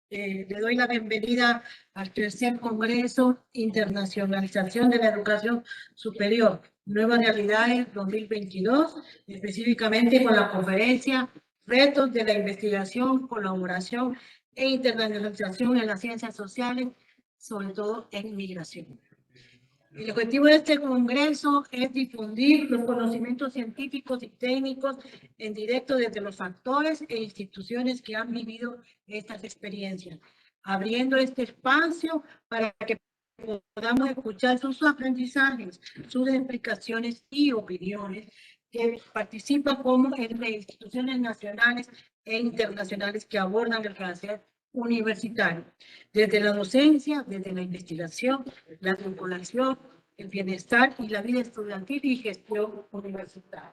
Le doy la bienvenida al tercer Congreso Internacionalización de la Educación Superior, Nuevas Realidades 2022, específicamente con la conferencia Retos de la Investigación, Colaboración e Internacionalización en las Ciencias Sociales, sobre todo en migración. El objetivo de este congreso es difundir los conocimientos científicos y técnicos en directo desde los actores e instituciones que han vivido estas experiencias, abriendo este espacio para que podamos escuchar sus aprendizajes, sus explicaciones y opiniones que participan como entre instituciones nacionales e internacionales que abordan el quehacer universitario, desde la docencia, desde la investigación, la vinculación, el bienestar y la vida estudiantil y gestión universitaria.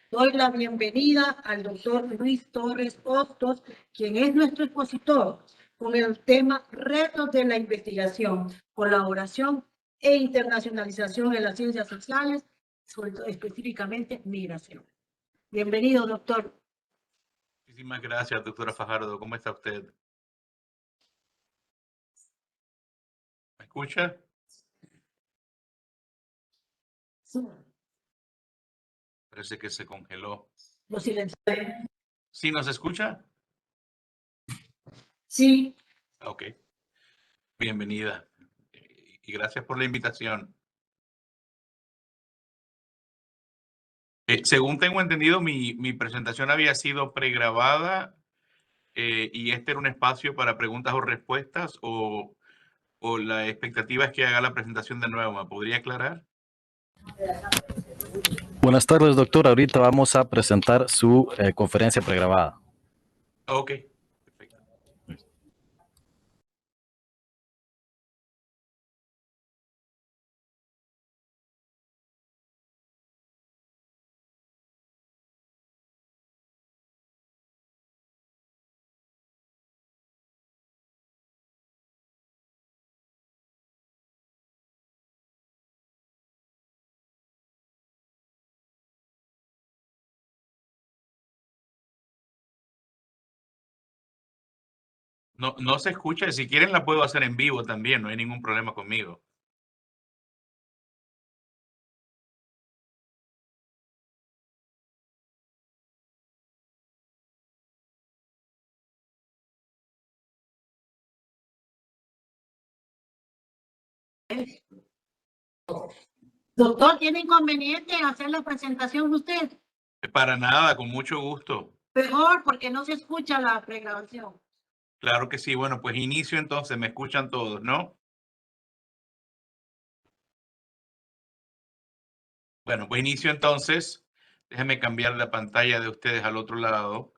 Doy la bienvenida al doctor Luis Torres Hostos, quien es nuestro expositor, con el tema Retos de la Investigación, Colaboración e Internacionalización en las Ciencias Sociales, sobre todo específicamente migración. Bienvenido, doctor. Muchísimas gracias, doctora Fajardo. ¿Cómo está usted? ¿Me escucha? Sí. Parece que se congeló. Lo silencio. ¿Sí nos escucha? Sí. Ok. Bienvenida. Y gracias por la invitación. Según tengo entendido, mi presentación había sido pregrabada y este era un espacio para preguntas o respuestas o la expectativa es que haga la presentación de nuevo. ¿Me podría aclarar? Buenas tardes, doctor. Ahorita vamos a presentar su conferencia pregrabada. Ok. Perfecto. No se escucha. Si quieren la puedo hacer en vivo también. No hay ningún problema conmigo. Doctor, ¿tiene inconveniente en hacer la presentación usted? Para nada, con mucho gusto. Mejor, porque no se escucha la pregrabación. Claro que sí. Bueno, pues inicio entonces. Me escuchan todos, ¿no? Bueno, pues inicio entonces. Déjenme cambiar la pantalla de ustedes al otro lado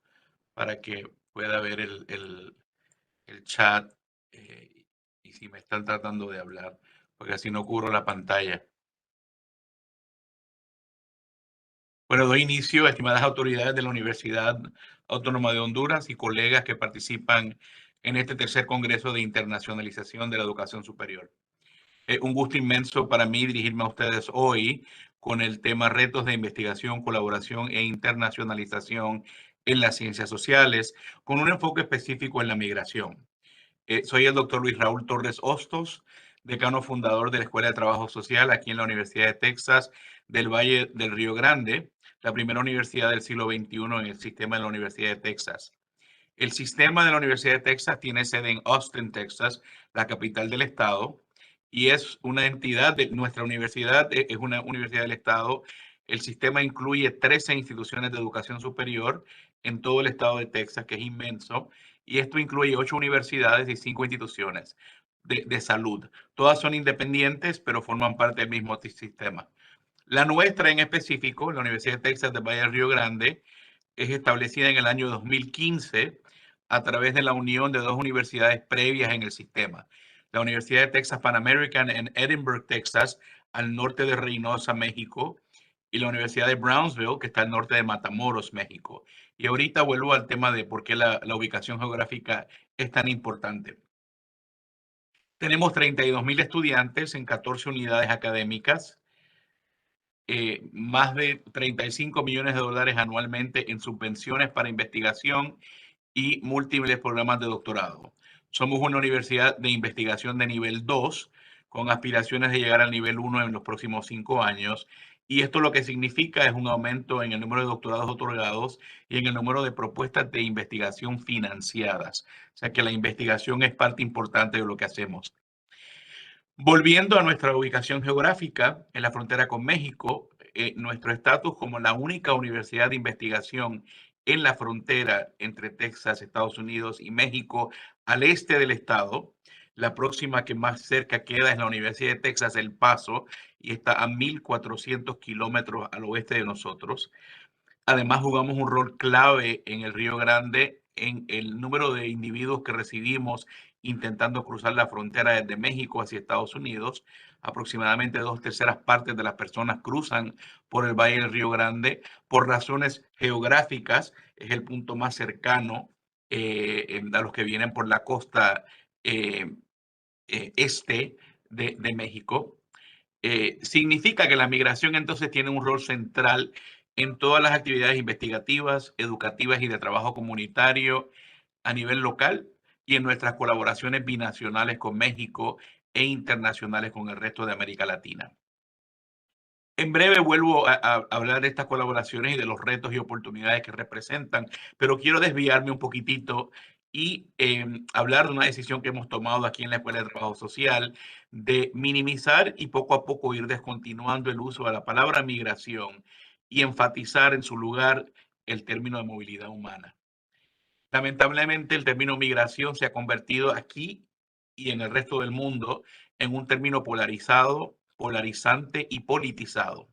para que pueda ver el chat y si me están tratando de hablar, porque así no cubro la pantalla. Bueno, doy inicio, estimadas autoridades de la Universidad Autónoma de Honduras y colegas que participan en este tercer Congreso de Internacionalización de la Educación Superior. Un gusto inmenso para mí dirigirme a ustedes hoy con el tema Retos de Investigación, Colaboración e Internacionalización en las Ciencias Sociales, con un enfoque específico en la migración. Soy el doctor Luis Raúl Torres Hostos, decano fundador de la Escuela de Trabajo Social aquí en la Universidad de Texas del Valle del Río Grande, la primera universidad del siglo XXI en el sistema de la Universidad de Texas. El sistema de la Universidad de Texas tiene sede en Austin, Texas, la capital del estado, y es una entidad de nuestra universidad, es una universidad del estado. El sistema incluye 13 instituciones de educación superior en todo el estado de Texas, que es inmenso, y esto incluye 8 universidades y 5 instituciones de salud. Todas son independientes, pero forman parte del mismo sistema. La nuestra en específico, la Universidad de Texas de Valle del Río Grande, es establecida en el año 2015 a través de la unión de dos universidades previas en el sistema. La Universidad de Texas Pan American en Edinburgh, Texas, al norte de Reynosa, México, y la Universidad de Brownsville, que está al norte de Matamoros, México. Y ahorita vuelvo al tema de por qué la ubicación geográfica es tan importante. Tenemos 32,000 estudiantes en 14 unidades académicas, más de 35 millones de dólares anualmente en subvenciones para investigación y múltiples programas de doctorado. Somos una universidad de investigación de nivel 2, con aspiraciones de llegar al nivel 1 en los próximos 5 años. Y esto lo que significa es un aumento en el número de doctorados otorgados y en el número de propuestas de investigación financiadas. O sea que la investigación es parte importante de lo que hacemos. Volviendo a nuestra ubicación geográfica en la frontera con México, nuestro estatus como la única universidad de investigación en la frontera entre Texas, Estados Unidos y México al este del estado. La próxima que más cerca queda es la Universidad de Texas El Paso y está a 1.400 kilómetros al oeste de nosotros. Además, jugamos un rol clave en el Río Grande en el número de individuos que recibimos intentando cruzar la frontera desde México hacia Estados Unidos. Aproximadamente 2/3 partes de las personas cruzan por el Valle del Río Grande por razones geográficas. Es el punto más cercano a los que vienen por la costa eh, este de México. Significa que la migración entonces tiene un rol central en todas las actividades investigativas, educativas y de trabajo comunitario a nivel local y en nuestras colaboraciones binacionales con México e internacionales con el resto de América Latina. En breve vuelvo a hablar de estas colaboraciones y de los retos y oportunidades que representan, pero quiero desviarme un poquitito y hablar de una decisión que hemos tomado aquí en la Escuela de Trabajo Social de minimizar y poco a poco ir descontinuando el uso de la palabra migración y enfatizar en su lugar el término de movilidad humana. Lamentablemente, el término migración se ha convertido aquí y en el resto del mundo en un término polarizado, polarizante y politizado.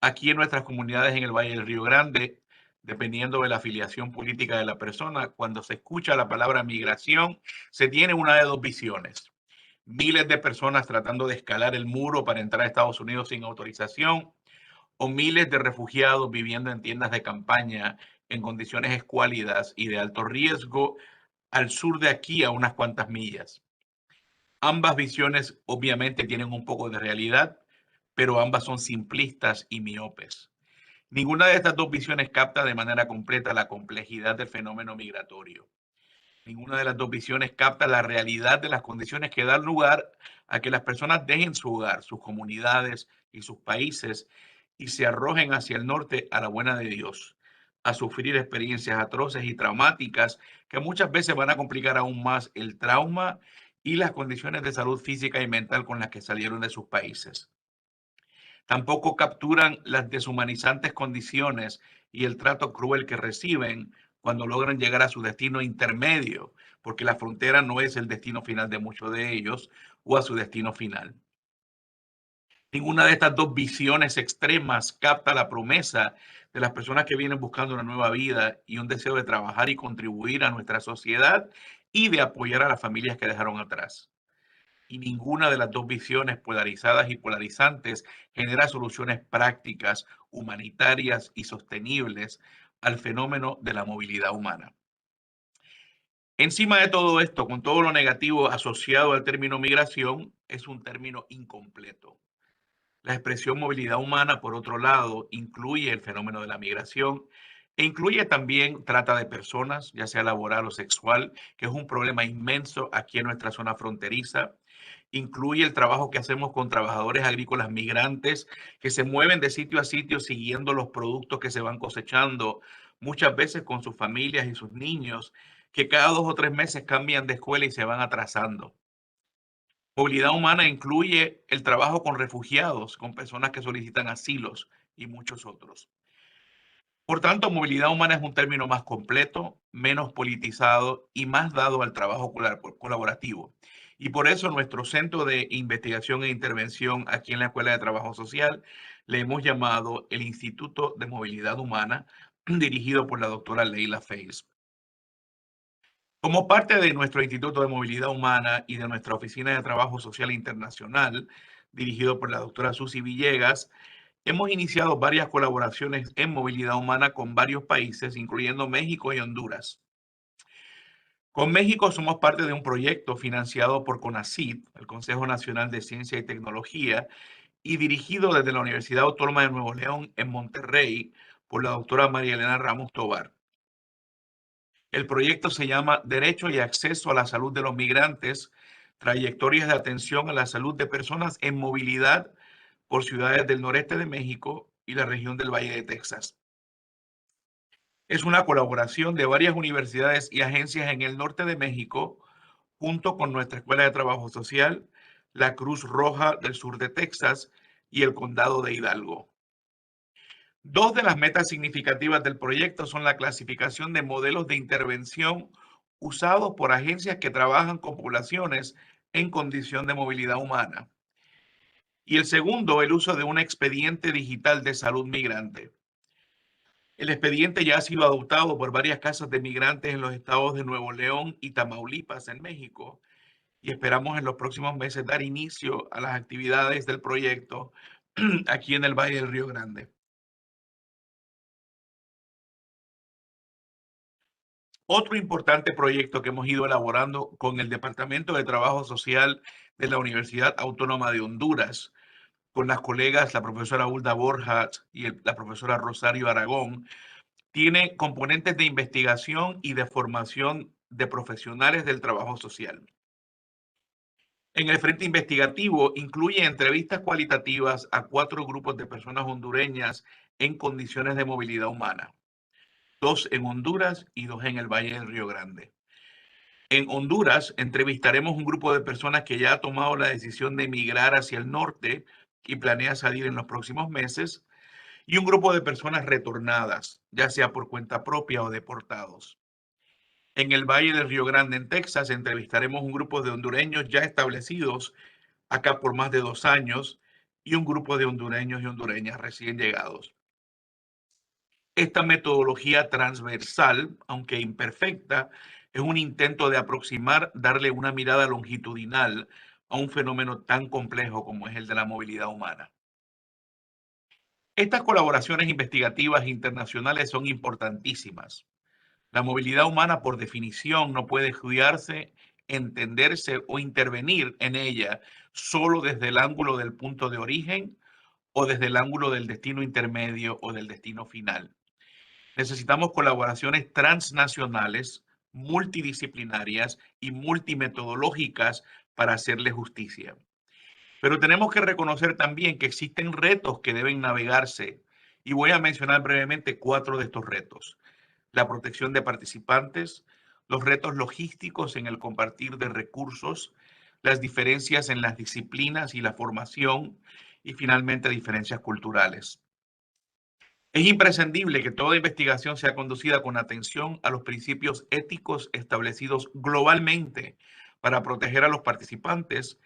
Aquí en nuestras comunidades en el Valle del Río Grande, dependiendo de la afiliación política de la persona, cuando se escucha la palabra migración, se tiene una de dos visiones. Miles de personas tratando de escalar el muro para entrar a Estados Unidos sin autorización, o miles de refugiados viviendo en tiendas de campaña en condiciones escuálidas y de alto riesgo al sur de aquí a unas cuantas millas. Ambas visiones obviamente tienen un poco de realidad, pero ambas son simplistas y miopes. Ninguna de estas dos visiones capta de manera completa la complejidad del fenómeno migratorio. Ninguna de las dos visiones capta la realidad de las condiciones que dan lugar a que las personas dejen su hogar, sus comunidades y sus países y se arrojen hacia el norte a la buena de Dios, a sufrir experiencias atroces y traumáticas que muchas veces van a complicar aún más el trauma y las condiciones de salud física y mental con las que salieron de sus países. Tampoco capturan las deshumanizantes condiciones y el trato cruel que reciben cuando logran llegar a su destino intermedio, porque la frontera no es el destino final de muchos de ellos o a su destino final. Ninguna de estas dos visiones extremas capta la promesa de las personas que vienen buscando una nueva vida y un deseo de trabajar y contribuir a nuestra sociedad y de apoyar a las familias que dejaron atrás. Y ninguna de las dos visiones polarizadas y polarizantes genera soluciones prácticas, humanitarias y sostenibles al fenómeno de la movilidad humana. Encima de todo esto, con todo lo negativo asociado al término migración, es un término incompleto. La expresión movilidad humana, por otro lado, incluye el fenómeno de la migración e incluye también trata de personas, ya sea laboral o sexual, que es un problema inmenso aquí en nuestra zona fronteriza. Incluye el trabajo que hacemos con trabajadores agrícolas migrantes que se mueven de sitio a sitio siguiendo los productos que se van cosechando, muchas veces con sus familias y sus niños, que cada 2 o 3 meses cambian de escuela y se van atrasando. Movilidad humana incluye el trabajo con refugiados, con personas que solicitan asilos y muchos otros. Por tanto, movilidad humana es un término más completo, menos politizado y más dado al trabajo colaborativo. Y por eso nuestro centro de investigación e intervención aquí en la Escuela de Trabajo Social le hemos llamado el Instituto de Movilidad Humana, dirigido por la doctora Leila Feiz. Como parte de nuestro Instituto de Movilidad Humana y de nuestra Oficina de Trabajo Social Internacional, dirigido por la doctora Susi Villegas, hemos iniciado varias colaboraciones en movilidad humana con varios países, incluyendo México y Honduras. Con México somos parte de un proyecto financiado por CONACYT, el Consejo Nacional de Ciencia y Tecnología, y dirigido desde la Universidad Autónoma de Nuevo León en Monterrey por la doctora María Elena Ramos Tobar. El proyecto se llama Derecho y Acceso a la Salud de los Migrantes, trayectorias de atención a la salud de personas en movilidad por ciudades del noreste de México y la región del Valle de Texas. Es una colaboración de varias universidades y agencias en el norte de México, junto con nuestra Escuela de Trabajo Social, la Cruz Roja del sur de Texas y el Condado de Hidalgo. Dos de las metas significativas del proyecto son la clasificación de modelos de intervención usados por agencias que trabajan con poblaciones en condición de movilidad humana. Y el segundo, el uso de un expediente digital de salud migrante. El expediente ya ha sido adoptado por varias casas de migrantes en los estados de Nuevo León y Tamaulipas, en México, y esperamos en los próximos meses dar inicio a las actividades del proyecto aquí en el Valle del Río Grande. Otro importante proyecto que hemos ido elaborando con el Departamento de Trabajo Social de la Universidad Autónoma de Honduras, con las colegas, la profesora Hulda Borjas y la profesora Rosario Aragón, tiene componentes de investigación y de formación de profesionales del trabajo social. En el frente investigativo incluye entrevistas cualitativas a 4 grupos de personas hondureñas en condiciones de movilidad humana, 2 en Honduras y 2 en el Valle del Río Grande. En Honduras entrevistaremos un grupo de personas que ya ha tomado la decisión de emigrar hacia el norte y planea salir en los próximos meses, y un grupo de personas retornadas, ya sea por cuenta propia o deportados. En el Valle del Río Grande, en Texas, entrevistaremos un grupo de hondureños ya establecidos acá por más de 2 años y un grupo de hondureños y hondureñas recién llegados. Esta metodología transversal, aunque imperfecta, es un intento de aproximar, darle una mirada longitudinal a un fenómeno tan complejo como es el de la movilidad humana. Estas colaboraciones investigativas internacionales son importantísimas. La movilidad humana, por definición, no puede estudiarse, entenderse o intervenir en ella solo desde el ángulo del punto de origen o desde el ángulo del destino intermedio o del destino final. Necesitamos colaboraciones transnacionales, multidisciplinarias y multimetodológicas para hacerle justicia. Pero tenemos que reconocer también que existen retos que deben navegarse, y voy a mencionar brevemente 4 de estos retos: la protección de participantes, los retos logísticos en el compartir de recursos, las diferencias en las disciplinas y la formación, y finalmente diferencias culturales. Es imprescindible que toda investigación sea conducida con atención a los principios éticos establecidos globalmente para proteger a los participantes.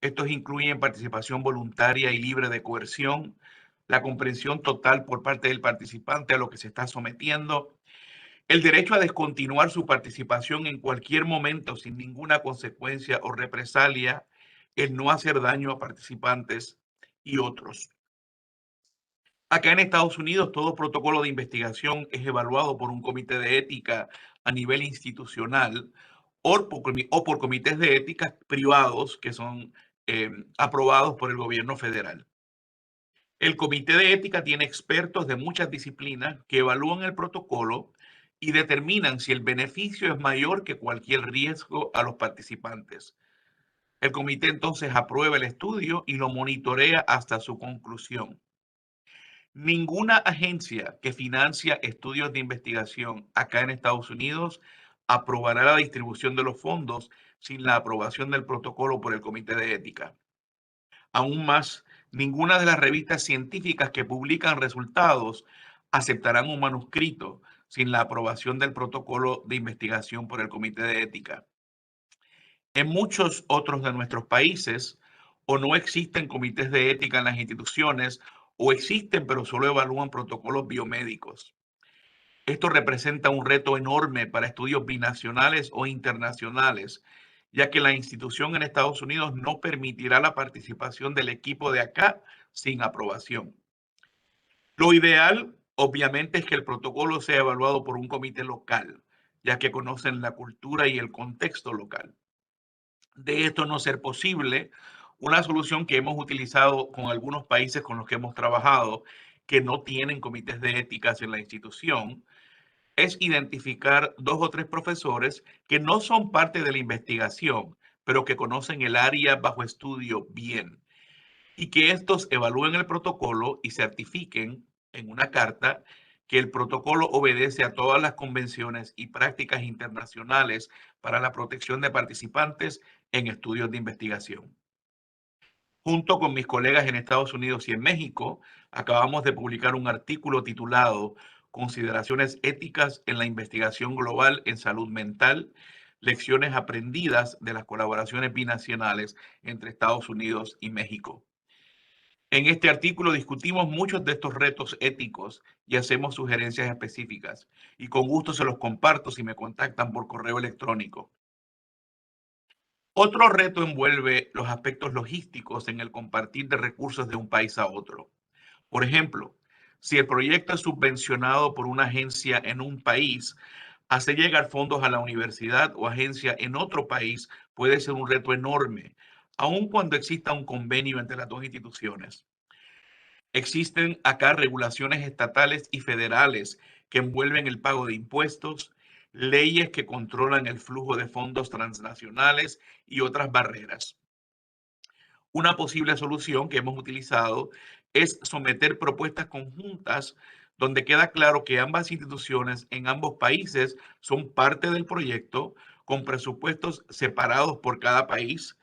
Estos incluyen participación voluntaria y libre de coerción, la comprensión total por parte del participante a lo que se está sometiendo, el derecho a descontinuar su participación en cualquier momento sin ninguna consecuencia o represalia, el no hacer daño a participantes y otros. Acá en Estados Unidos, todo protocolo de investigación es evaluado por un comité de ética a nivel institucional o por comités de ética privados que son aprobados por el gobierno federal. El comité de ética tiene expertos de muchas disciplinas que evalúan el protocolo y determinan si el beneficio es mayor que cualquier riesgo a los participantes. El comité entonces aprueba el estudio y lo monitorea hasta su conclusión. Ninguna agencia que financia estudios de investigación acá en Estados Unidos aprobará la distribución de los fondos sin la aprobación del protocolo por el Comité de Ética. Aún más, ninguna de las revistas científicas que publican resultados aceptarán un manuscrito sin la aprobación del protocolo de investigación por el Comité de Ética. En muchos otros de nuestros países, o no existen comités de ética en las instituciones, o existen pero solo evalúan protocolos biomédicos. Esto representa un reto enorme para estudios binacionales o internacionales, ya que la institución en Estados Unidos no permitirá la participación del equipo de acá sin aprobación. Lo ideal, obviamente, es que el protocolo sea evaluado por un comité local, ya que conocen la cultura y el contexto local. De esto no ser posible, una solución que hemos utilizado con algunos países con los que hemos trabajado que no tienen comités de éticas en la institución, es identificar 2 o 3 profesores que no son parte de la investigación, pero que conocen el área bajo estudio bien, y que estos evalúen el protocolo y certifiquen en una carta que el protocolo obedece a todas las convenciones y prácticas internacionales para la protección de participantes en estudios de investigación. Junto con mis colegas en Estados Unidos y en México, acabamos de publicar un artículo titulado Consideraciones éticas en la investigación global en salud mental, lecciones aprendidas de las colaboraciones binacionales entre Estados Unidos y México. En este artículo discutimos muchos de estos retos éticos y hacemos sugerencias específicas, y con gusto se los comparto si me contactan por correo electrónico. Otro reto envuelve los aspectos logísticos en el compartir de recursos de un país a otro. Por ejemplo, si el proyecto es subvencionado por una agencia en un país, hacer llegar fondos a la universidad o agencia en otro país puede ser un reto enorme, aun cuando exista un convenio entre las 2 instituciones. Existen acá regulaciones estatales y federales que envuelven el pago de impuestos, leyes que controlan el flujo de fondos transnacionales y otras barreras. Una posible solución que hemos utilizado es someter propuestas conjuntas donde queda claro que ambas instituciones en ambos países son parte del proyecto, con presupuestos separados por cada país,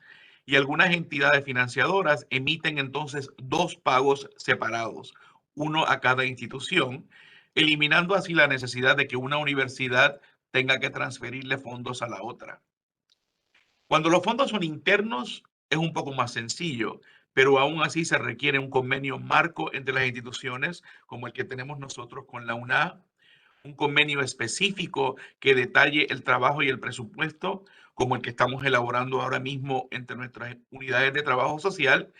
y algunas entidades financiadoras emiten entonces 2 pagos separados, uno a cada institución, eliminando así la necesidad de que una universidad tenga que transferirle fondos a la otra. Cuando los fondos son internos, es un poco más sencillo, pero aún así se requiere un convenio marco entre las instituciones, como el que tenemos nosotros con la UNA, un convenio específico que detalle el trabajo y el presupuesto, como el que estamos elaborando ahora mismo entre nuestras unidades de trabajo social,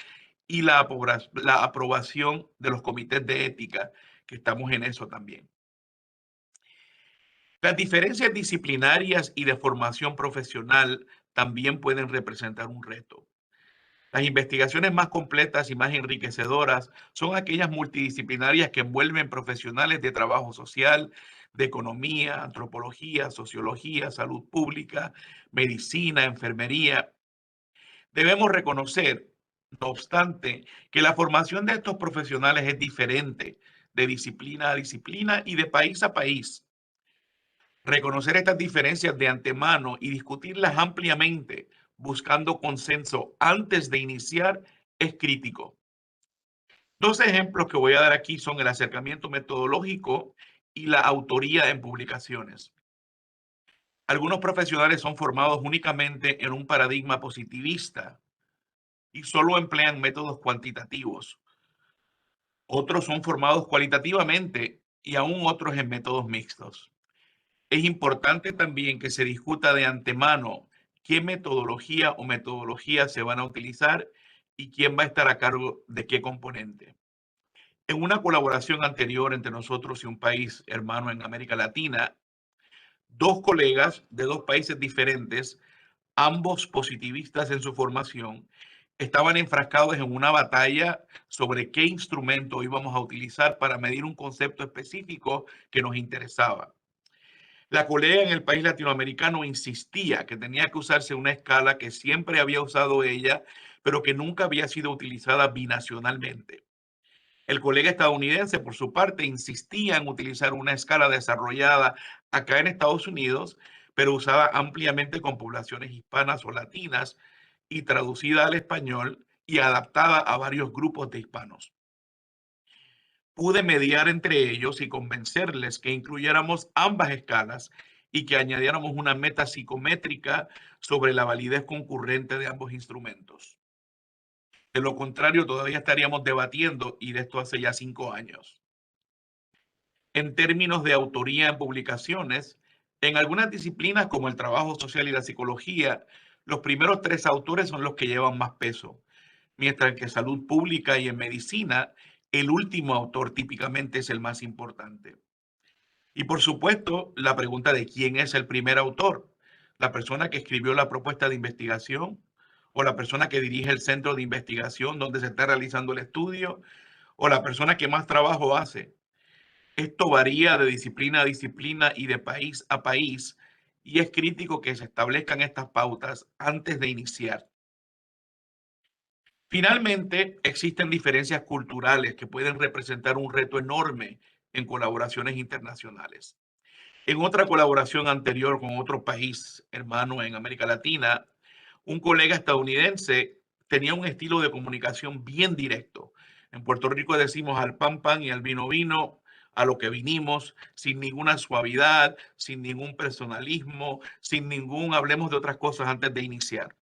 y la aprobación de los comités de ética, que estamos en eso también. Las diferencias disciplinarias y de formación profesional también pueden representar un reto. Las investigaciones más completas y más enriquecedoras son aquellas multidisciplinarias que envuelven profesionales de trabajo social, de economía, antropología, sociología, salud pública, medicina, enfermería. Debemos reconocer, no obstante, que la formación de estos profesionales es diferente de disciplina a disciplina y de país a país. Reconocer estas diferencias de antemano y discutirlas ampliamente, buscando consenso antes de iniciar, es crítico. 2 ejemplos que voy a dar aquí son el acercamiento metodológico y la autoría en publicaciones. Algunos profesionales son formados únicamente en un paradigma positivista y solo emplean métodos cuantitativos. Otros son formados cualitativamente y aún otros en métodos mixtos. Es importante también que se discuta de antemano qué metodología o metodologías se van a utilizar y quién va a estar a cargo de qué componente. En una colaboración anterior entre nosotros y un país hermano en América Latina, 2 colegas de 2 países diferentes, ambos positivistas en su formación, estaban enfrascados en una batalla sobre qué instrumento íbamos a utilizar para medir un concepto específico que nos interesaba. La colega en el país latinoamericano insistía que tenía que usarse una escala que siempre había usado ella, pero que nunca había sido utilizada binacionalmente. El colega estadounidense, por su parte, insistía en utilizar una escala desarrollada acá en Estados Unidos, pero usada ampliamente con poblaciones hispanas o latinas y traducida al español y adaptada a varios grupos de hispanos. Pude mediar entre ellos y convencerles que incluyéramos ambas escalas y que añadiéramos una meta psicométrica sobre la validez concurrente de ambos instrumentos. De lo contrario, todavía estaríamos debatiendo, y de esto hace ya 5 años. En términos de autoría en publicaciones, en algunas disciplinas como el trabajo social y la psicología, los primeros 3 autores son los que llevan más peso, mientras que en salud pública y en medicina, el último autor típicamente es el más importante. Y por supuesto, la pregunta de quién es el primer autor, la persona que escribió la propuesta de investigación o la persona que dirige el centro de investigación donde se está realizando el estudio o la persona que más trabajo hace. Esto varía de disciplina a disciplina y de país a país, y es crítico que se establezcan estas pautas antes de iniciar. Finalmente, existen diferencias culturales que pueden representar un reto enorme en colaboraciones internacionales. En otra colaboración anterior con otro país hermano en América Latina, un colega estadounidense tenía un estilo de comunicación bien directo. En Puerto Rico decimos al pan pan y al vino vino, a lo que vinimos, sin ninguna suavidad, sin ningún personalismo, sin ningún hablemos de otras cosas antes de iniciar.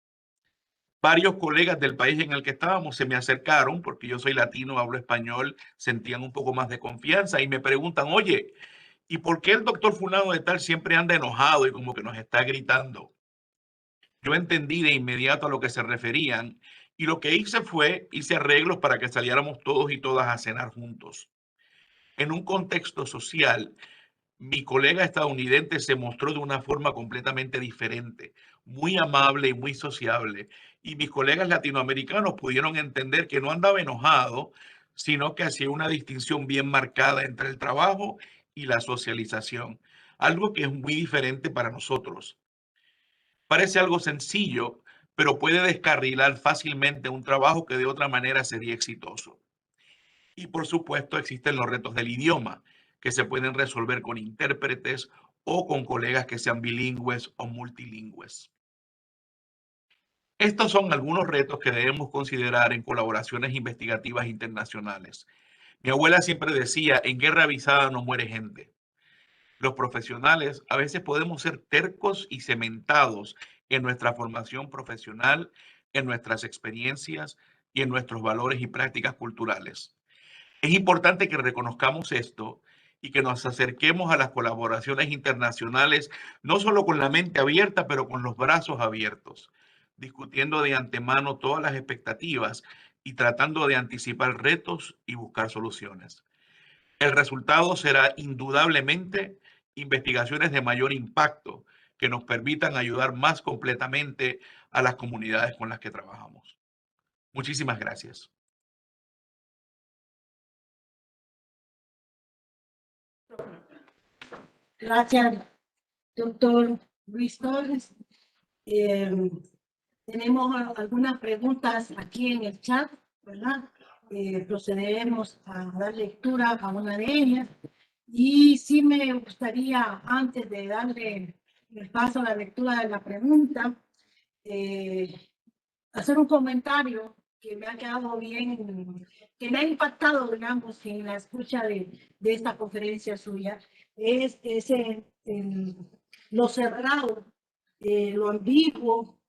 Varios colegas del país en el que estábamos se me acercaron, porque yo soy latino, hablo español, sentían un poco más de confianza y me preguntan, oye, ¿y por qué el doctor fulano de tal siempre anda enojado y como que nos está gritando? Yo entendí de inmediato a lo que se referían y lo que hice arreglos para que saliéramos todos y todas a cenar juntos. En un contexto social, mi colega estadounidense se mostró de una forma completamente diferente, muy amable y muy sociable. Y mis colegas latinoamericanos pudieron entender que no andaba enojado, sino que hacía una distinción bien marcada entre el trabajo y la socialización, algo que es muy diferente para nosotros. Parece algo sencillo, pero puede descarrilar fácilmente un trabajo que de otra manera sería exitoso. Y por supuesto existen los retos del idioma, que se pueden resolver con intérpretes o con colegas que sean bilingües o multilingües. Estos son algunos retos que debemos considerar en colaboraciones investigativas internacionales. Mi abuela siempre decía, en guerra avisada no muere gente. Los profesionales a veces podemos ser tercos y cementados en nuestra formación profesional, en nuestras experiencias y en nuestros valores y prácticas culturales. Es importante que reconozcamos esto y que nos acerquemos a las colaboraciones internacionales, no solo con la mente abierta, pero con los brazos abiertos, discutiendo de antemano todas las expectativas y tratando de anticipar retos y buscar soluciones. El resultado será indudablemente investigaciones de mayor impacto que nos permitan ayudar más completamente a las comunidades con las que trabajamos. Muchísimas gracias. Gracias, doctor Luis Torres. Eh, Tenemos algunas preguntas aquí en el chat, ¿verdad? Procederemos a dar lectura a una de ellas. Y sí me gustaría, antes de darle el paso a la lectura de la pregunta, hacer un comentario que me ha quedado bien, que me ha impactado, digamos, en la escucha de esta conferencia suya, es lo cerrado, lo ambiguo,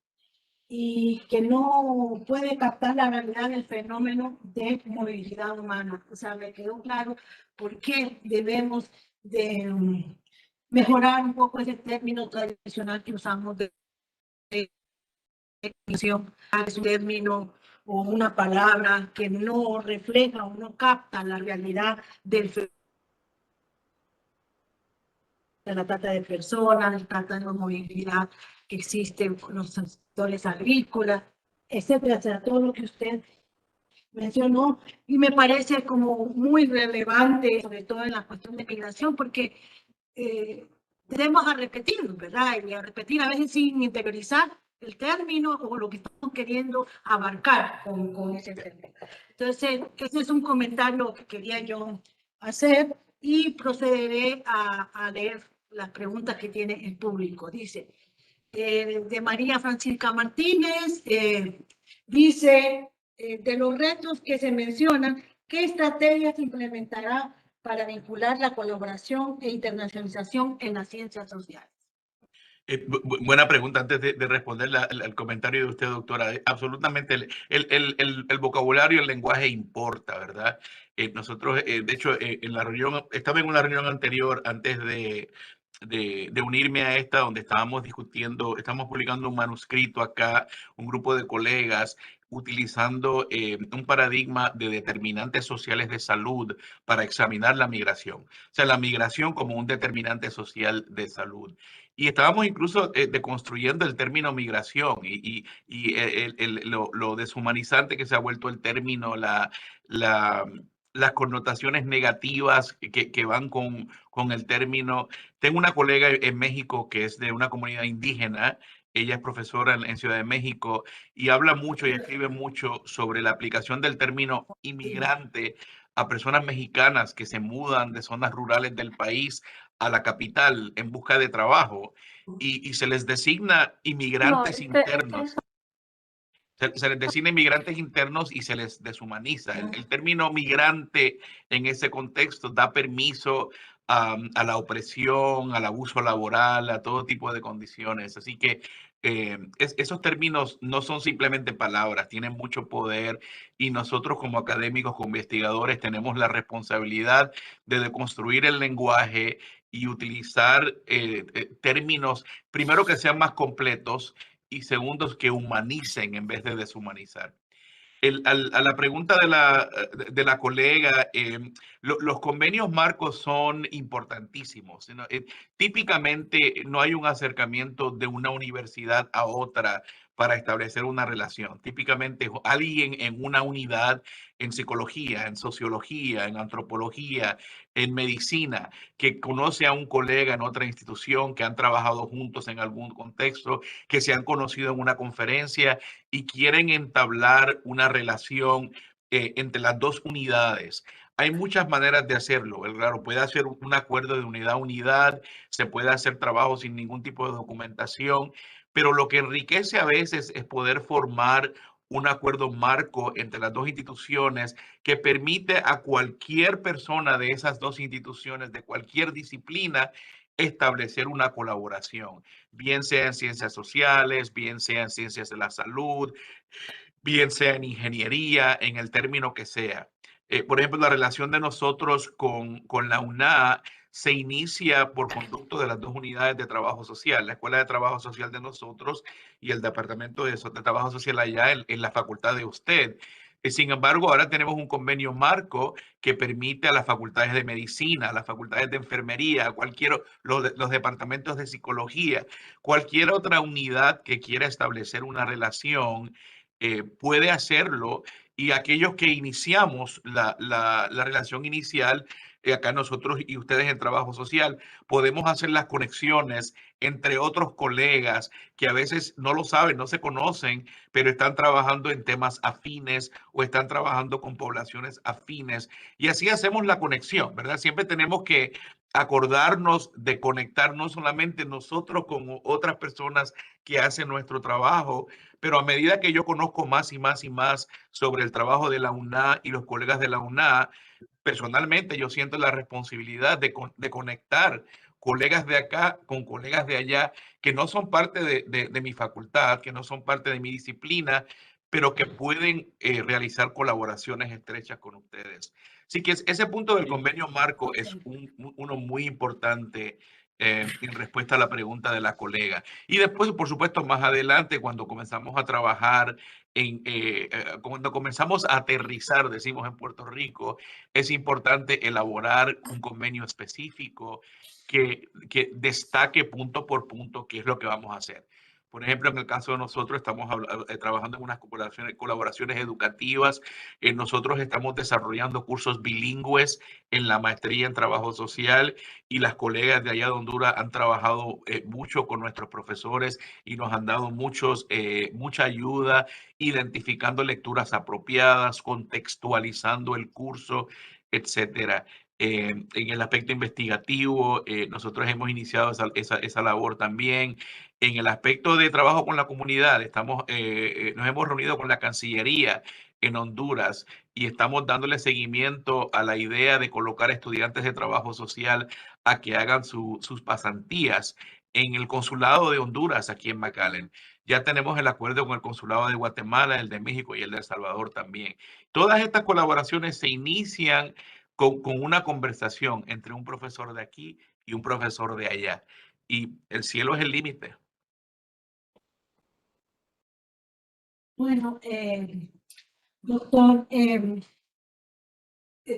y que no puede captar la realidad del fenómeno de movilidad humana. O sea, me quedó claro por qué debemos de mejorar un poco ese término tradicional que usamos de inclusión, es un término o una palabra que no refleja o no capta la realidad de la trata de personas, la trata de movilidad que existe en los sectores agrícolas, etcétera, etcétera, todo lo que usted mencionó, y me parece como muy relevante, sobre todo en la cuestión de migración, porque tenemos a repetir, ¿verdad? Y a repetir a veces sin interiorizar el término o lo que estamos queriendo abarcar con ese término. Entonces, ese es un comentario que quería yo hacer y procederé a leer las preguntas que tiene el público. Dice, de María Francisca Martínez, dice, de los retos que se mencionan, ¿qué estrategias implementará para vincular la colaboración e internacionalización en las ciencias sociales? Buena pregunta antes de responder el comentario de usted, doctora. Absolutamente, el vocabulario, el lenguaje importa, ¿verdad? Nosotros, de hecho, en la reunión, estaba en una reunión anterior antes de unirme a esta, donde estábamos discutiendo, estamos publicando un manuscrito acá, un grupo de colegas, utilizando un paradigma de determinantes sociales de salud para examinar la migración. O sea, la migración como un determinante social de salud. Y estábamos incluso deconstruyendo el término migración y lo deshumanizante que se ha vuelto el término, la las connotaciones negativas que van con el término. Tengo una colega en México que es de una comunidad indígena. Ella es profesora en Ciudad de México y habla mucho y escribe mucho sobre la aplicación del término inmigrante a personas mexicanas que se mudan de zonas rurales del país a la capital en busca de trabajo y se les designa inmigrantes internos. Se les designa inmigrantes internos y se les deshumaniza. El término migrante en ese contexto da permiso a la opresión, al abuso laboral, a todo tipo de condiciones. Así que esos términos no son simplemente palabras, tienen mucho poder y nosotros como académicos, como investigadores, tenemos la responsabilidad de deconstruir el lenguaje y utilizar términos, primero que sean más completos y segundos que humanicen en vez de deshumanizar. A la pregunta de la colega, los convenios marcos son importantísimos, ¿no? Típicamente no hay un acercamiento de una universidad a otra para establecer una relación. Típicamente alguien en una unidad en psicología, en sociología, en antropología, en medicina, que conoce a un colega en otra institución, que han trabajado juntos en algún contexto, que se han conocido en una conferencia y quieren entablar una relación entre las dos unidades. Hay muchas maneras de hacerlo. Claro, puede hacer un acuerdo de unidad a unidad, se puede hacer trabajo sin ningún tipo de documentación, pero lo que enriquece a veces es poder formar un acuerdo marco entre las dos instituciones que permite a cualquier persona de esas dos instituciones, de cualquier disciplina, establecer una colaboración, bien sea en ciencias sociales, bien sea en ciencias de la salud, bien sea en ingeniería, en el término que sea. Por ejemplo, la relación de nosotros con la UNA se inicia por conducto de las dos unidades de trabajo social, la Escuela de Trabajo Social de nosotros y el Departamento de Trabajo Social allá en la facultad de usted. Sin embargo, ahora tenemos un convenio marco que permite a las facultades de medicina, a las facultades de enfermería, los departamentos de psicología, cualquier otra unidad que quiera establecer una relación puede hacerlo y aquellos que iniciamos la relación inicial, acá nosotros y ustedes en trabajo social, podemos hacer las conexiones entre otros colegas que a veces no lo saben, no se conocen, pero están trabajando en temas afines o están trabajando con poblaciones afines y así hacemos la conexión, ¿verdad? Siempre tenemos que acordarnos de conectar no solamente nosotros con otras personas que hacen nuestro trabajo, pero a medida que yo conozco más y más y más sobre el trabajo de la UNA y los colegas de la UNA, personalmente yo siento la responsabilidad de conectar colegas de acá con colegas de allá que no son parte de mi facultad, que no son parte de mi disciplina, pero que pueden realizar colaboraciones estrechas con ustedes. Así que ese punto del convenio marco es uno muy importante en respuesta a la pregunta de la colega. Y después, por supuesto, más adelante, cuando comenzamos a trabajar cuando comenzamos a aterrizar, decimos en Puerto Rico, es importante elaborar un convenio específico que destaque punto por punto qué es lo que vamos a hacer. Por ejemplo, en el caso de nosotros, estamos trabajando en unas colaboraciones educativas. Nosotros estamos desarrollando cursos bilingües en la maestría en trabajo social y las colegas de allá de Honduras han trabajado mucho con nuestros profesores y nos han dado mucha ayuda identificando lecturas apropiadas, contextualizando el curso, etcétera. En el aspecto investigativo, nosotros hemos iniciado esa labor también. En el aspecto de trabajo con la comunidad, nos hemos reunido con la Cancillería en Honduras y estamos dándole seguimiento a la idea de colocar estudiantes de trabajo social a que hagan sus pasantías en el consulado de Honduras aquí en McAllen. Ya tenemos el acuerdo con el consulado de Guatemala, el de México y el de El Salvador también. Todas estas colaboraciones se inician con una conversación entre un profesor de aquí y un profesor de allá. Y el cielo es el límite. Bueno, doctor,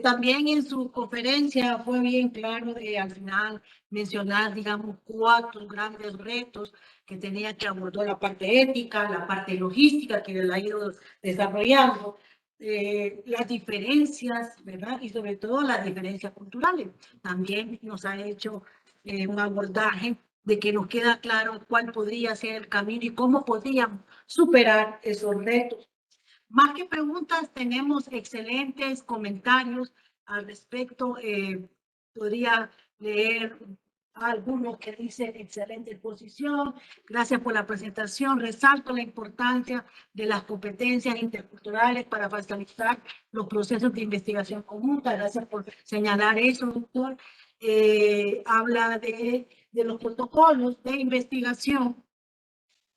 también en su conferencia fue bien claro de al final mencionar, digamos, 4 grandes retos que tenía que abordar: la parte ética, la parte logística que la ha ido desarrollando, las diferencias, ¿verdad? Y sobre todo las diferencias culturales. También nos ha hecho un abordaje de que nos queda claro cuál podría ser el camino y cómo podríamos superar esos retos. Más que preguntas, tenemos excelentes comentarios al respecto. Podría leer algunos que dicen excelente exposición. Gracias por la presentación. Resalto la importancia de las competencias interculturales para facilitar los procesos de investigación conjunta. Gracias por señalar eso, doctor. Habla de los protocolos de investigación,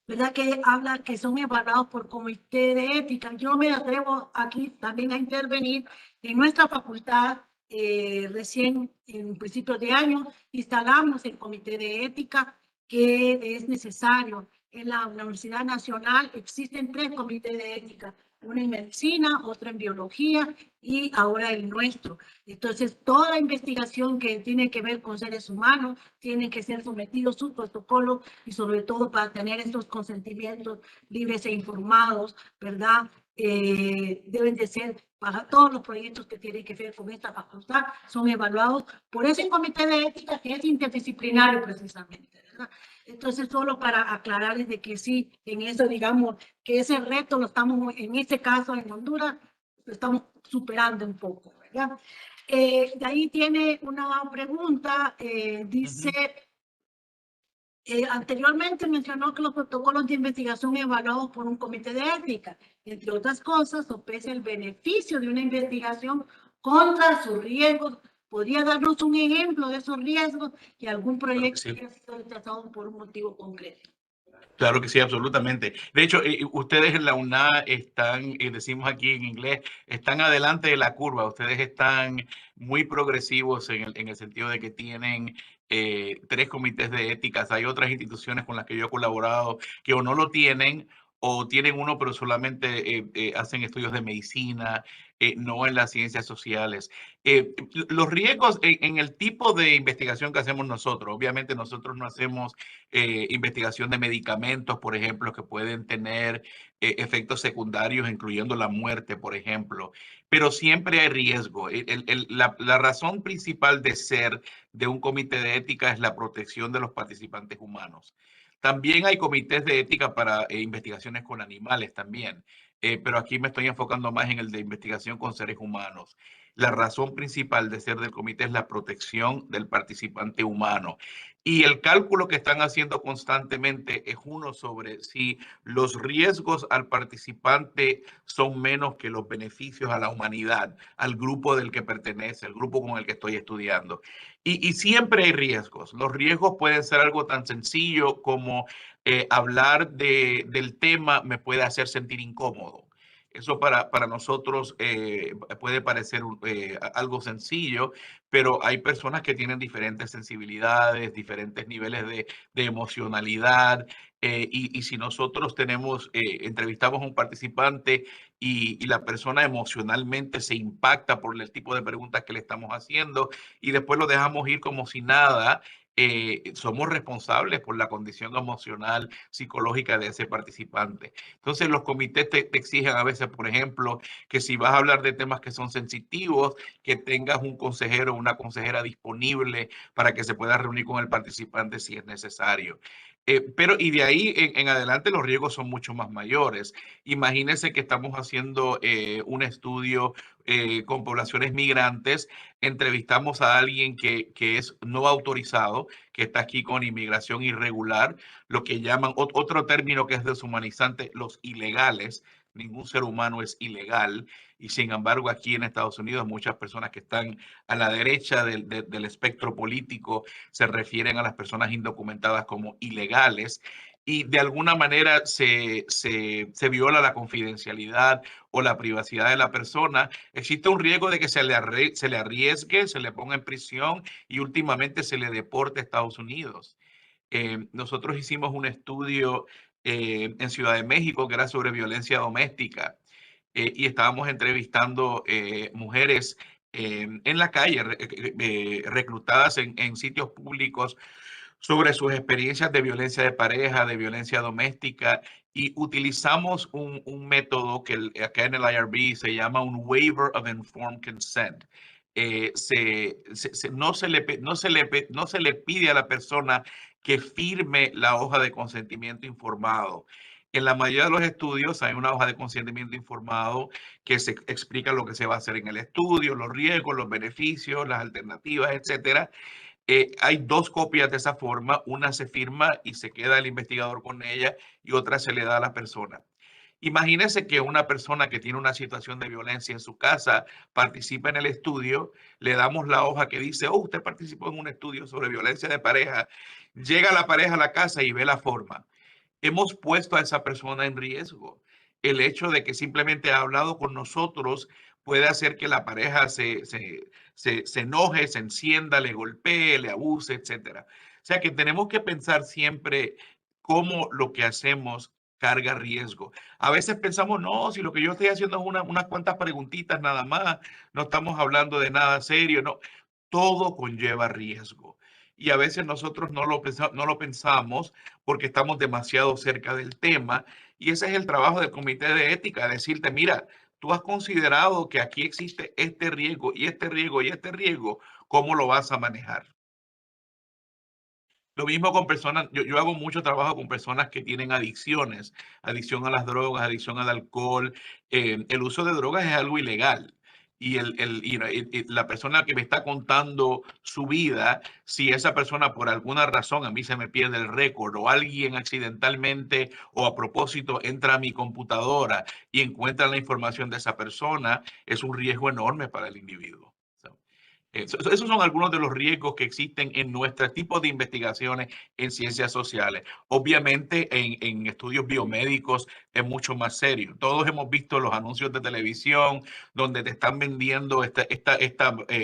¿verdad? Que habla que son evaluados por comité de ética. Yo me atrevo aquí también a intervenir. En nuestra facultad, recién en principios de año, instalamos el comité de ética que es necesario. En la Universidad Nacional existen 3 comités de ética, uno en medicina, otro en biología y ahora el nuestro. Entonces, toda investigación que tiene que ver con seres humanos tiene que ser sometido a sus protocolos y sobre todo para tener estos consentimientos libres e informados, ¿verdad? Deben de ser para todos los proyectos que tienen que ver con esta facultad, son evaluados por ese comité de ética que es interdisciplinario precisamente, ¿verdad? Entonces, solo para aclararles de que sí, en eso, digamos, que ese reto lo estamos, en este caso en Honduras, lo estamos superando un poco, ¿verdad? De ahí tiene una pregunta, dice, anteriormente mencionó que los protocolos de investigación son evaluados por un comité de ética. Entre otras cosas, sopesa el beneficio de una investigación contra sus riesgos. ¿Podría darnos un ejemplo de esos riesgos y algún proyecto que haya sido rechazado por un motivo concreto? Claro que sí, absolutamente. De hecho, ustedes en la UNA están, decimos aquí en inglés, están adelante de la curva. Ustedes están muy progresivos en el sentido de que tienen 3 comités de éticas. Hay otras instituciones con las que yo he colaborado que o no lo tienen o tienen uno, pero solamente hacen estudios de medicina, no en las ciencias sociales. Los riesgos en el tipo de investigación que hacemos nosotros, obviamente nosotros no hacemos investigación de medicamentos, por ejemplo, que pueden tener efectos secundarios, incluyendo la muerte, por ejemplo, pero siempre hay riesgo. La razón principal de ser de un comité de ética es la protección de los participantes humanos. También hay comités de ética para investigaciones con animales también, pero aquí me estoy enfocando más en el de investigación con seres humanos. La razón principal de ser del comité es la protección del participante humano. Y el cálculo que están haciendo constantemente es uno sobre si los riesgos al participante son menos que los beneficios a la humanidad, al grupo del que pertenece, al grupo con el que estoy estudiando. Y siempre hay riesgos. Los riesgos pueden ser algo tan sencillo como hablar del tema me puede hacer sentir incómodo. Eso para nosotros puede parecer algo sencillo, pero hay personas que tienen diferentes sensibilidades, diferentes niveles de emocionalidad. Y si nosotros entrevistamos a un participante y la persona emocionalmente se impacta por el tipo de preguntas que le estamos haciendo y después lo dejamos ir como si nada, somos responsables por la condición emocional, psicológica de ese participante. Entonces, los comités te exigen a veces, por ejemplo, que si vas a hablar de temas que son sensitivos, que tengas un consejero o una consejera disponible para que se pueda reunir con el participante si es necesario. Pero y de ahí en adelante los riesgos son mucho más mayores. Imagínense que estamos haciendo un estudio con poblaciones migrantes, entrevistamos a alguien que es no autorizado, que está aquí con inmigración irregular, lo que llaman otro término que es deshumanizante, los ilegales. Ningún ser humano es ilegal y sin embargo aquí en Estados Unidos muchas personas que están a la derecha del espectro político se refieren a las personas indocumentadas como ilegales y de alguna manera se viola la confidencialidad o la privacidad de la persona. Existe un riesgo de que se le arriesgue, se le ponga en prisión y últimamente se le deporte a Estados Unidos. Nosotros hicimos un estudio en Ciudad de México que era sobre violencia doméstica y estábamos entrevistando mujeres en la calle, reclutadas en sitios públicos sobre sus experiencias de violencia de pareja, de violencia doméstica y utilizamos un método que acá en el IRB se llama un Waiver of Informed Consent. No se le pide a la persona que firme la hoja de consentimiento informado. En la mayoría de los estudios hay una hoja de consentimiento informado que se explica lo que se va a hacer en el estudio, los riesgos, los beneficios, las alternativas, etcétera. Hay dos copias de esa forma, una se firma y se queda el investigador con ella y otra se le da a la persona. Imagínese que una persona que tiene una situación de violencia en su casa participa en el estudio, le damos la hoja que dice, oh, usted participó en un estudio sobre violencia de pareja, llega la pareja a la casa y ve la forma. Hemos puesto a esa persona en riesgo. El hecho de que simplemente ha hablado con nosotros puede hacer que la pareja se enoje, se encienda, le golpee, le abuse, etcétera. O sea que tenemos que pensar siempre cómo lo que hacemos carga riesgo. A veces pensamos, no, si lo que yo estoy haciendo es unas cuantas preguntitas nada más, no estamos hablando de nada serio, no, todo conlleva riesgo. Y a veces nosotros no lo pensamos porque estamos demasiado cerca del tema. Y ese es el trabajo del comité de ética, decirte, mira, tú has considerado que aquí existe este riesgo y este riesgo y este riesgo, ¿cómo lo vas a manejar? Lo mismo con personas, yo hago mucho trabajo con personas que tienen adicciones, adicción a las drogas, adicción al alcohol. El uso de drogas es algo ilegal. Y la persona que me está contando su vida, si esa persona por alguna razón a mí se me pierde el récord o alguien accidentalmente o a propósito entra a mi computadora y encuentra la información de esa persona, es un riesgo enorme para el individuo. Esos son algunos de los riesgos que existen en nuestro tipo de investigaciones en ciencias sociales. Obviamente en estudios biomédicos es mucho más serio. Todos hemos visto los anuncios de televisión donde te están vendiendo esta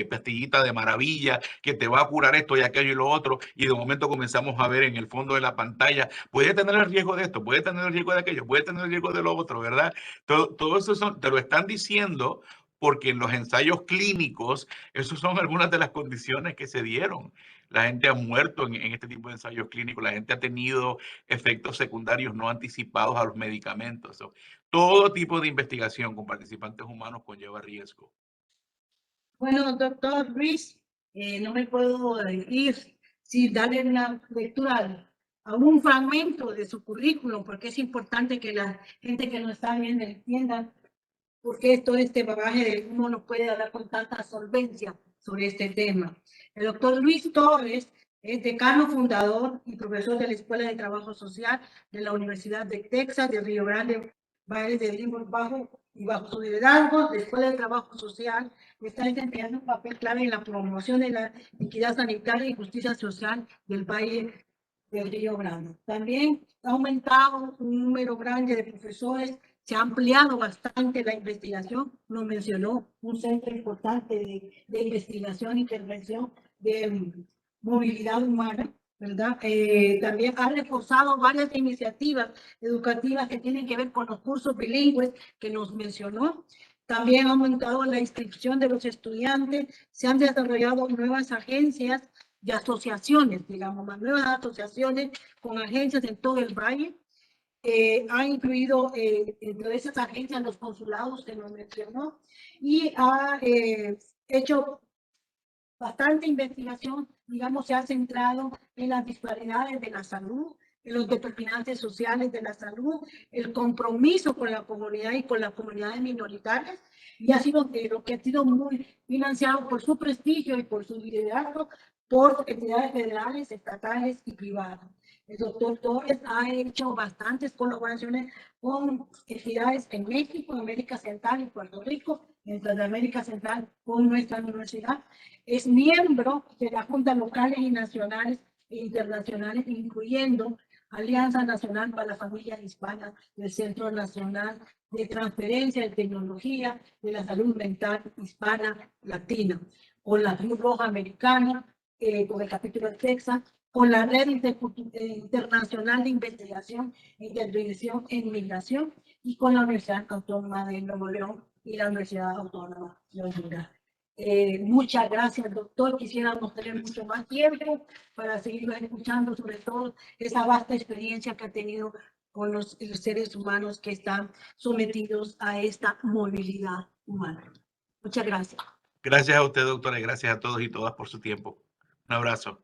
pastillita de maravilla que te va a curar esto y aquello y lo otro, y de momento comenzamos a ver en el fondo de la pantalla, puede tener el riesgo de esto, puede tener el riesgo de aquello, puede tener el riesgo de lo otro, ¿verdad? Todo eso te lo están diciendo porque en los ensayos clínicos esas son algunas de las condiciones que se dieron. La gente ha muerto en este tipo de ensayos clínicos, la gente ha tenido efectos secundarios no anticipados a los medicamentos. Todo tipo de investigación con participantes humanos conlleva riesgo. Bueno, doctor Ruiz, no me puedo ir sin darle una lectura a un fragmento de su currículum, porque es importante que la gente que nos está viendo entienda por qué todo este bagaje de cómo nos puede hablar con tanta solvencia sobre este tema. El doctor Luis Torres es decano fundador y profesor de la Escuela de Trabajo Social de la Universidad de Texas de Río Grande, Valle de Limón y bajo su liderazgo, la Escuela de Trabajo Social está desempeñando un papel clave en la promoción de la equidad sanitaria y justicia social del Valle del Río Grande. También ha aumentado un número grande de profesores, se ha ampliado bastante la investigación, nos mencionó un centro importante de investigación e intervención de movilidad humana, ¿verdad? También ha reforzado varias iniciativas educativas que tienen que ver con los cursos bilingües que nos mencionó. También ha aumentado la inscripción de los estudiantes, se han desarrollado nuevas agencias de asociaciones, digamos, más nuevas asociaciones con agencias en todo el valle. Ha incluido entre esas agencias los consulados que nos mencionó y ha hecho bastante investigación, digamos, se ha centrado en las disparidades de la salud, en los determinantes sociales de la salud, el compromiso con la comunidad y con las comunidades minoritarias, y ha sido lo que ha sido muy financiado por su prestigio y por su liderazgo por entidades federales, estatales y privadas. El doctor Torres ha hecho bastantes colaboraciones con entidades en México, América Central y Puerto Rico, en América Central con nuestra universidad. Es miembro de las juntas locales y nacionales e internacionales, incluyendo Alianza Nacional para la Familia Hispana del Centro Nacional de Transferencia de Tecnología de la Salud Mental Hispana Latina, con la Cruz Roja Americana, con el capítulo de Texas, con la Red Internacional de Investigación e Intervención en Migración y con la Universidad Autónoma de Nuevo León y la Universidad Autónoma de Honduras. Muchas gracias, doctor. Quisiéramos tener mucho más tiempo para seguir escuchando, sobre todo esa vasta experiencia que ha tenido con los seres humanos que están sometidos a esta movilidad humana. Muchas gracias. Gracias a usted, doctora, y gracias a todos y todas por su tiempo. Un abrazo.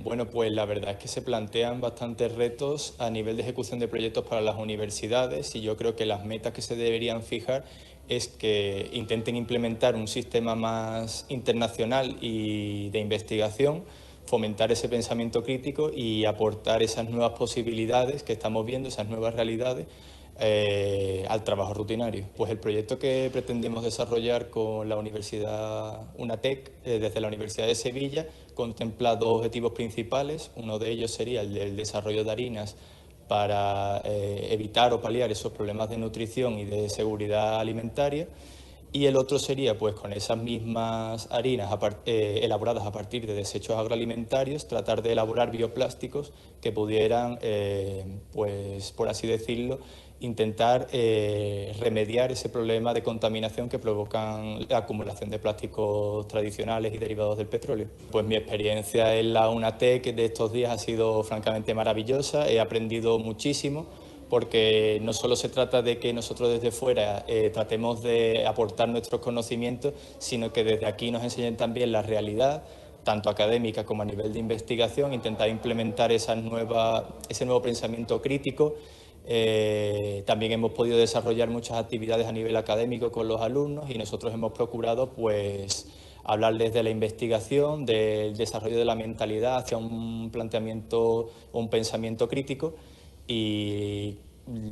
Bueno, pues la verdad es que se plantean bastantes retos a nivel de ejecución de proyectos para las universidades y yo creo que las metas que se deberían fijar es que intenten implementar un sistema más internacional y de investigación, fomentar ese pensamiento crítico y aportar esas nuevas posibilidades que estamos viendo, esas nuevas realidades, al trabajo rutinario. Pues el proyecto que pretendemos desarrollar con la Universidad UNATEC, desde la Universidad de Sevilla, contempla dos objetivos principales. Uno de ellos sería el del desarrollo de harinas para evitar o paliar esos problemas de nutrición y de seguridad alimentaria. Y el otro sería, pues con esas mismas harinas elaboradas a partir de desechos agroalimentarios, tratar de elaborar bioplásticos que pudieran, pues por así decirlo, intentar remediar ese problema de contaminación que provocan la acumulación de plásticos tradicionales y derivados del petróleo. Pues mi experiencia en la UNATEC de estos días ha sido francamente maravillosa, he aprendido muchísimo, porque no solo se trata de que nosotros desde fuera tratemos de aportar nuestros conocimientos, sino que desde aquí nos enseñen también la realidad, tanto académica como a nivel de investigación, intentar implementar ese nuevo pensamiento crítico. También hemos podido desarrollar muchas actividades a nivel académico con los alumnos y nosotros hemos procurado pues hablarles de la investigación, del desarrollo de la mentalidad hacia un planteamiento o un pensamiento crítico. Y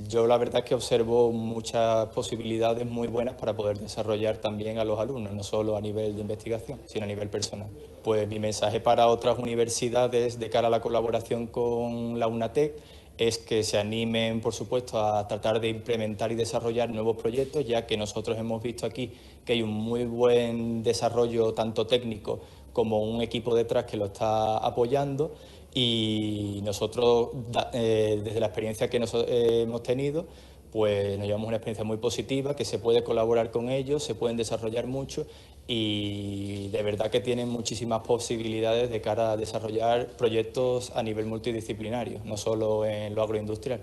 yo la verdad es que observo muchas posibilidades muy buenas para poder desarrollar también a los alumnos, no solo a nivel de investigación, sino a nivel personal. Pues mi mensaje para otras universidades de cara a la colaboración con la UNATEC es que se animen, por supuesto, a tratar de implementar y desarrollar nuevos proyectos, ya que nosotros hemos visto aquí que hay un muy buen desarrollo tanto técnico como un equipo detrás que lo está apoyando. Y nosotros, desde la experiencia que hemos tenido, pues nos llevamos una experiencia muy positiva, que se puede colaborar con ellos, se pueden desarrollar mucho y de verdad que tienen muchísimas posibilidades de cara a desarrollar proyectos a nivel multidisciplinario, no solo en lo agroindustrial.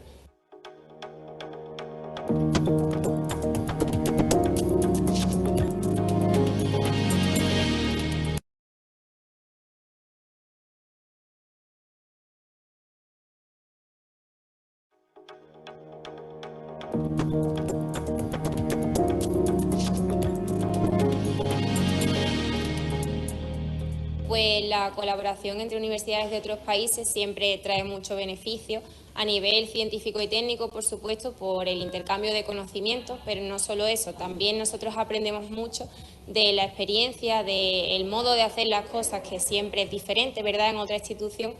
Pues la colaboración entre universidades de otros países siempre trae mucho beneficio a nivel científico y técnico, por supuesto, por el intercambio de conocimientos, pero no solo eso, también nosotros aprendemos mucho de la experiencia, del modo de hacer las cosas, que siempre es diferente, ¿verdad?, en otra institución,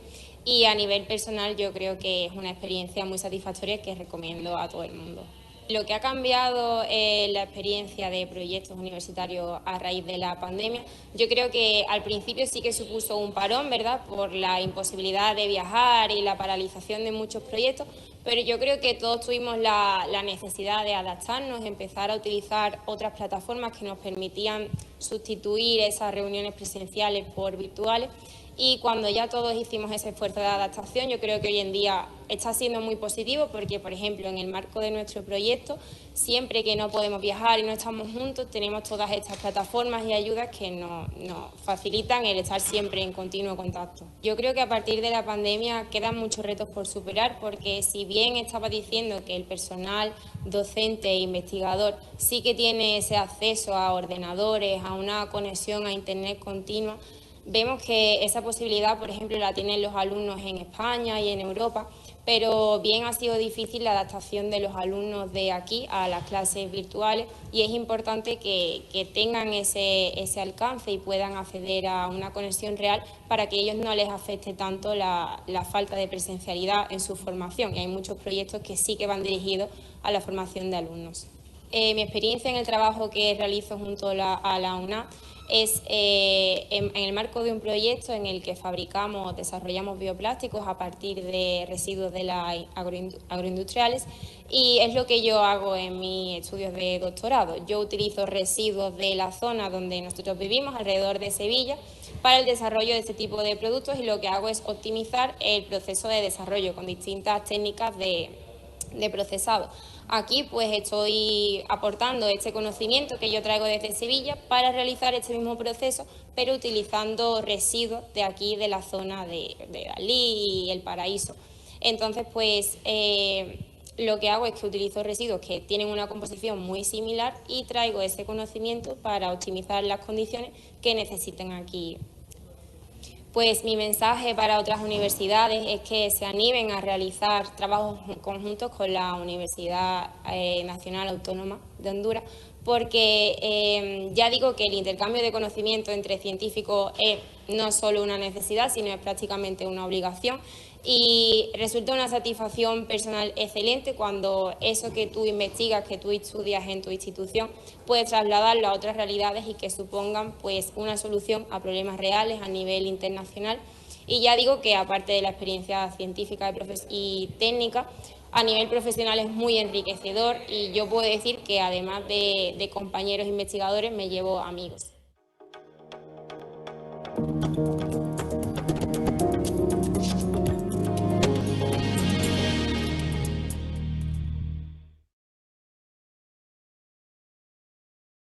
y a nivel personal yo creo que es una experiencia muy satisfactoria que recomiendo a todo el mundo. Lo que ha cambiado la experiencia de proyectos universitarios a raíz de la pandemia, yo creo que al principio sí que supuso un parón, ¿verdad?, por la imposibilidad de viajar y la paralización de muchos proyectos, pero yo creo que todos tuvimos la necesidad de adaptarnos, empezar a utilizar otras plataformas que nos permitían sustituir esas reuniones presenciales por virtuales. Y cuando ya todos hicimos ese esfuerzo de adaptación, yo creo que hoy en día está siendo muy positivo porque, por ejemplo, en el marco de nuestro proyecto, siempre que no podemos viajar y no estamos juntos, tenemos todas estas plataformas y ayudas que nos facilitan el estar siempre en continuo contacto. Yo creo que a partir de la pandemia quedan muchos retos por superar porque, si bien estaba diciendo que el personal docente e investigador sí que tiene ese acceso a ordenadores, a una conexión a Internet continua, vemos que esa posibilidad, por ejemplo, la tienen los alumnos en España y en Europa, pero bien ha sido difícil la adaptación de los alumnos de aquí a las clases virtuales y es importante que tengan ese alcance y puedan acceder a una conexión real para que a ellos no les afecte tanto la falta de presencialidad en su formación. Y hay muchos proyectos que sí que van dirigidos a la formación de alumnos. mi experiencia en el trabajo que realizo junto a la UNAD es en el marco de un proyecto en el que desarrollamos bioplásticos a partir de residuos de las agroindustriales, y es lo que yo hago en mis estudios de doctorado. Yo utilizo residuos de la zona donde nosotros vivimos, alrededor de Sevilla, para el desarrollo de este tipo de productos, y lo que hago es optimizar el proceso de desarrollo con distintas técnicas de procesado. Aquí pues estoy aportando este conocimiento que yo traigo desde Sevilla para realizar este mismo proceso, pero utilizando residuos de aquí, de la zona de Dalí y El Paraíso. Entonces, pues lo que hago es que utilizo residuos que tienen una composición muy similar y traigo ese conocimiento para optimizar las condiciones que necesiten aquí. Pues mi mensaje para otras universidades es que se animen a realizar trabajos conjuntos con la Universidad Nacional Autónoma de Honduras, porque ya digo que el intercambio de conocimiento entre científicos es no solo una necesidad, sino es prácticamente una obligación, y resulta una satisfacción personal excelente cuando eso que tú investigas, que tú estudias en tu institución, puedes trasladarlo a otras realidades y que supongan pues una solución a problemas reales a nivel internacional. Y ya digo que aparte de la experiencia científica y técnica, a nivel profesional es muy enriquecedor, y yo puedo decir que además de compañeros investigadores me llevo amigos.